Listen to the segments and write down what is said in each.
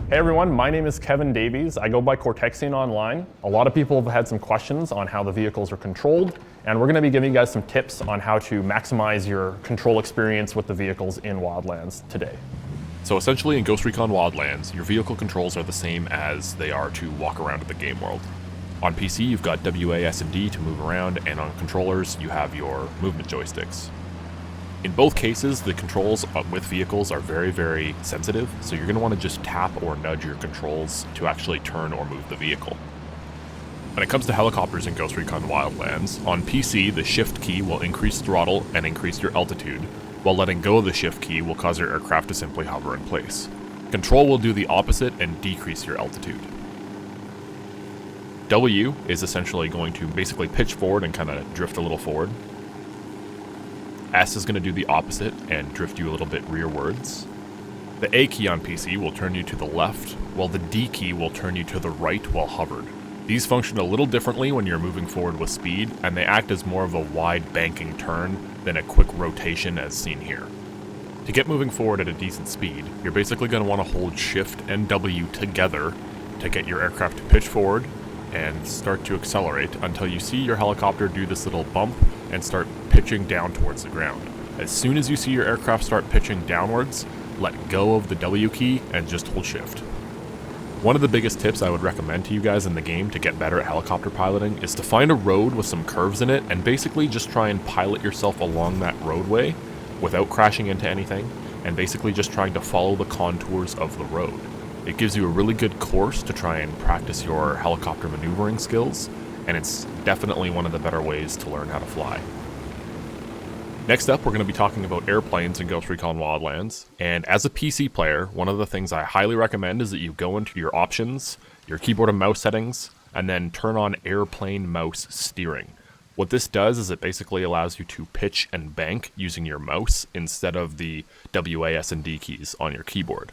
Hey everyone, my name is Kevin Davies. I go by Cortexian online. A lot of people have had some questions on how the vehicles are controlled, and we're going to be giving you guys some tips on how to maximize your control experience with the vehicles in Wildlands today. So essentially in Ghost Recon Wildlands, your vehicle controls are the same as they are to walk around in the game world. On PC, you've got WA, S, and D to move around, and on controllers, you have your movement joysticks. In both cases, the controls with vehicles are very, very sensitive, so you're going to want to just tap or nudge your controls to actually turn or move the vehicle. When it comes to helicopters in Ghost Recon Wildlands, on PC, the shift key will increase throttle and increase your altitude, while letting go of the shift key will cause your aircraft to simply hover in place. Control will do the opposite and decrease your altitude. W is essentially going to basically pitch forward and kind of drift a little forward. S is going to do the opposite and drift you a little bit rearwards. The A key on PC will turn you to the left, while the D key will turn you to the right while hovered. These function a little differently when you're moving forward with speed, and they act as more of a wide banking turn than a quick rotation as seen here. To get moving forward at a decent speed, you're basically going to want to hold Shift and W together to get your aircraft to pitch forward and start to accelerate until you see your helicopter do this little bump and start pitching down towards the ground. As soon as you see your aircraft start pitching downwards, let go of the W key and just hold Shift. One of the biggest tips I would recommend to you guys in the game to get better at helicopter piloting is to find a road with some curves in it and basically just try and pilot yourself along that roadway without crashing into anything, and basically just trying to follow the contours of the road. It gives you a really good course to try and practice your helicopter maneuvering skills, and it's definitely one of the better ways to learn how to fly. Next up, we're going to be talking about airplanes in Ghost Recon Wildlands, and as a PC player, one of the things I highly recommend is that you go into your options, your keyboard and mouse settings, and then turn on airplane mouse steering. What this does is it basically allows you to pitch and bank using your mouse instead of the WA, S, and D keys on your keyboard.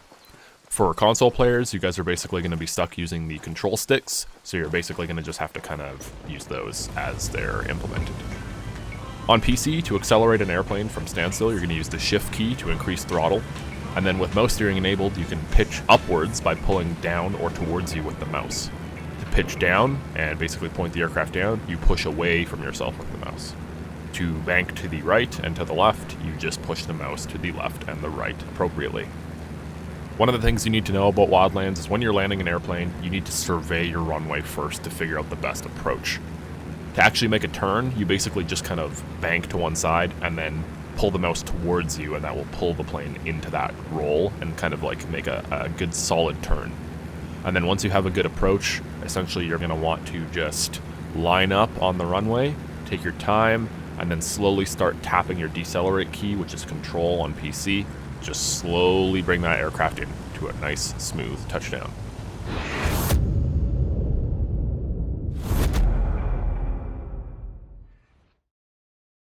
For console players, you guys are basically going to be stuck using the control sticks, so you're basically going to just have to kind of use those as they're implemented. On PC, to accelerate an airplane from standstill, you're going to use the shift key to increase throttle, and then with mouse steering enabled, you can pitch upwards by pulling down or towards you with the mouse. To pitch down and basically point the aircraft down, you push away from yourself with the mouse. To bank to the right and to the left, you just push the mouse to the left and the right appropriately. One of the things you need to know about Wildlands is when you're landing an airplane, you need to survey your runway first to figure out the best approach. To actually make a turn, you basically just kind of bank to one side and then pull the mouse towards you, and that will pull the plane into that roll and kind of like make a good solid turn. And then once you have a good approach, essentially you're going to want to just line up on the runway, take your time, and then slowly start tapping your Decelerate key, which is control on PC. Just slowly bring that aircraft in to a nice, smooth touchdown.